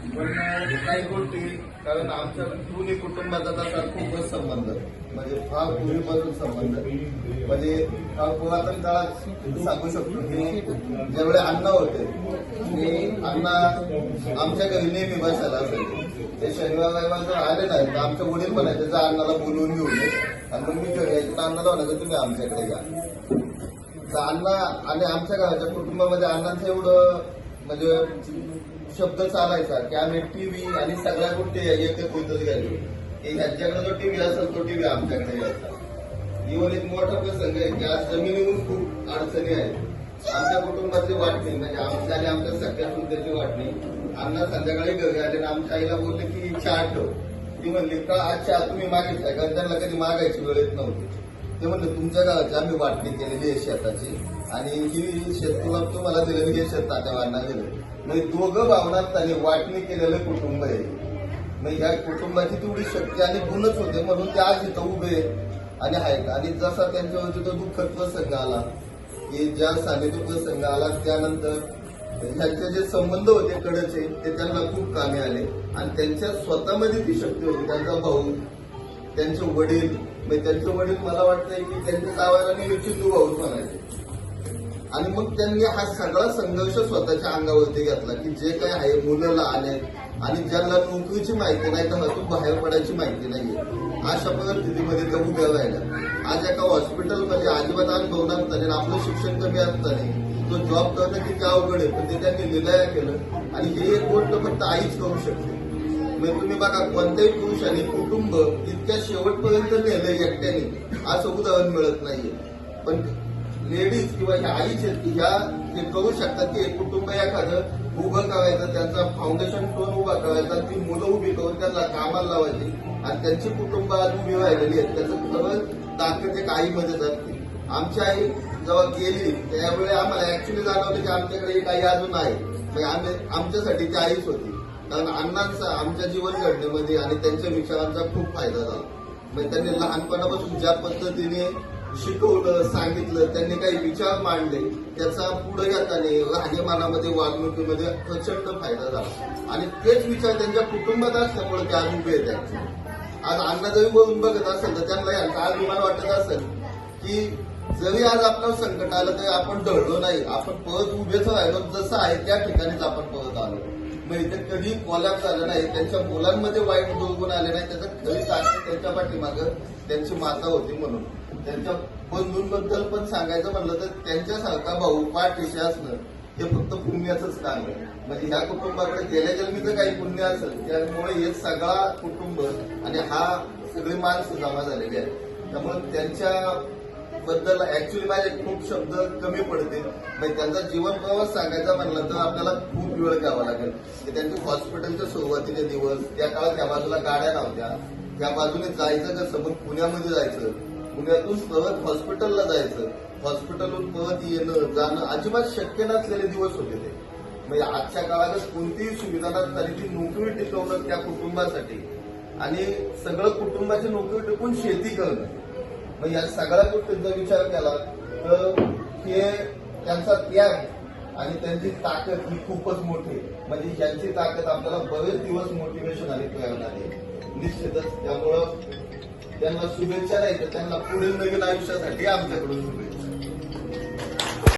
पण काही गोष्टी कारण आमच्या दोन्ही कुटुंबाचा तसा खूपच संबंध म्हणजे फार पूर्वीपासून संबंध म्हणजे फार पुरातन काळात सांगू शकतो की ज्यावेळी अण्णा होते ते अण्णा आमच्या घरी नेहमी बसायला असायचे. ते शनिवार रविवार जर आले नाही तर आमच्या वडील म्हणायचे जा अण्णाला बोलवून घेऊन ये आणि मग मी घरी यायचं अण्णाला म्हणायचं तुम्ही आमच्याकडे या. तर अण्णा आणि आमच्या गावाच्या कुटुंबामध्ये अण्णांचं एवढं म्हणजे शब्द चालायचा की आम्ही टीव्ही आणि सगळ्या गोष्टी एकत्रितच घ्यायचो की ह्यांच्याकडे जो टीव्ही असेल तो टीव्ही आमच्याकडे यायचा. इव्हन एक मोठा प्रसंग आहे की आज जमिनीवर खूप अडचणी आहेत. आमच्या कुटुंबाची वाटणी म्हणजे आमच्या आणि आमच्या सगळ्या सुद्धाची वाटणी अण्णा संध्याकाळी घरी आले आणि आमच्या आईला बोलले की चहा ठेव. ती म्हणली का आज चहा तुम्ही मागितलाय कारण त्यांना कधी मागायची वेळ येत नव्हती. ते म्हणलं तुमच्या गावाची आम्ही वाटणी केलेली आहे शेताची आणि ही शेत तुम्हाला दिलेली हे शेत तात्यावांना दिलं. म्हणजे दोघं भावनात आणि वाटणी केलेलं कुटुंब आहे. मग ह्या कुटुंबाची तेवढी शक्ती आणि गुणच होते म्हणून ते आज इथं उभे आणि आहेत. आणि जसा त्यांच्यावरती तो दुःखद प्रसंग आला की ज्या सानिध्य प्रसंग आला त्यानंतर ह्यांचे जे संबंध होते कडचे ते त्यांना खूप कामी आले आणि त्यांच्या स्वतःमध्ये ती शक्ती होती. त्यांचा भाऊ त्यांचे वडील म्हणजे त्यांचे वडील मला वाटतंय की त्यांच्या नावाला मी चिंदू भाऊच म्हणायचे. आणि मग त्यांनी हा सगळा संघर्ष स्वतःच्या अंगावरती घेतला की जे काही आहे मुलं लहान आहेत आणि ज्यांना नोकरीची माहिती नाही तर हातून बाहेर पडायची माहिती नाहीये अशा परिस्थितीमध्ये ते उभ्या राहिल्या. आज एका हॉस्पिटलमध्ये अजिबात अनुभव नसताना आपलं शिक्षण कमी असताना तो जॉब करणं किती अवघड आहे पण ते त्यांनी लिलाया केलं आणि हे एक गोष्ट फक्त आईच करू शकते. म्हणजे तुम्ही बघा कोणत्याही पुरुषाने कुटुंब इतक्या शेवटपर्यंत नेलं एकट्याने असं उदाहरण मिळत नाहीये. पण लेडीज किंवा ह्या आईच ह्या हे करू शकतात की एक कुटुंब एखादं उभं करायचं त्यांचा फाउंडेशन स्टोन उभा करायचा ती मुलं उभी करून त्यांना कामाला लावायची आणि त्यांची कुटुंब आज उभी राहिलेली आहेत. त्याचं खरं ताकद एक आईमध्ये जाते. आमची आई जेव्हा गेली त्यावेळी आम्हाला ऍक्च्युली जाणवलं की आमच्याकडे एक आई अजून आहे. आम्ही आमच्यासाठी ती आईच होती कारण अण्णांचा आमच्या जीवन घडणीमध्ये आणि त्यांच्या विचारांचा खूप फायदा झाला. म्हणजे त्यांनी लहानपणापासून ज्या पद्धतीने शिकवलं सांगितलं त्यांनी काही विचार मांडले त्याचा पुढे येताना राहणीमानामध्ये वागणुकीमध्ये प्रचंड फायदा झाला आणि तेच विचार त्यांच्या कुटुंबात असल्यामुळे ते आज उभे आहेत. आज अण्णा जरी बोलून बघत असेल तर त्यांना यांचा अभिमान वाटत असेल की जरी आज आपल्याला संकट आलं तरी आपण ढळलो नाही. आपण परत उभेच राहिलो जसं आहे त्या ठिकाणीच आपण परत आलो. मग इथे कधी कोलॅप झालं नाही. त्यांच्या मुलांमध्ये वाईट दुर्गुण आले नाही. त्याचं खरी ताकद त्यांच्या पाठीमागं त्यांची माता होती. म्हणून त्यांच्या बंधूंबद्दल पण सांगायचं म्हणलं तर त्यांच्यासारखा भाऊ पाठीशी असणं हे फक्त पुण्याचंच काम आहे. म्हणजे ह्या कुटुंबाकडे गेल्या जन्मीचं काही पुण्य असेल त्यामुळे हे सगळा कुटुंब आणि हा सगळी माणसं जमा झालेली आहे. त्यामुळे त्यांच्या बद्दल ऍक्च्युली माझे खूप शब्द कमी पडते. म्हणजे त्यांचा जीवन प्रवास सांगायचा म्हणलं तर आपल्याला खूप वेळ घ्यावा लागेल की त्यांचे हॉस्पिटलच्या सुरुवातीचे दिवस त्या काळात त्या बाजूला गाड्या नव्हत्या. त्या बाजूने जायचं कसं मग पुण्यामध्ये जायचं पुण्यातून परत हॉस्पिटलला जायचं हॉस्पिटलहून परत येणं जाणं अजिबात शक्य नसलेले दिवस होते ते. म्हणजे आजच्या काळात कोणतीही सुविधा नसताना ती नोकरी टिकवणं त्या कुटुंबासाठी आणि सगळं कुटुंबाची नोकरी टिकून शेती करणं मग या सगळ्या गोष्टींचा विचार केला तर हे त्यांचा त्याग आणि त्यांची ताकद ही खूपच मोठी म्हणजे यांची ताकद आपल्याला बरेच दिवस मोटिवेशन आणि प्रेरणा आहे निश्चितच. त्यामुळं त्यांना शुभेच्छा नाही तर त्यांना पुढील नवीन आयुष्यासाठी आमच्याकडून शुभेच्छा.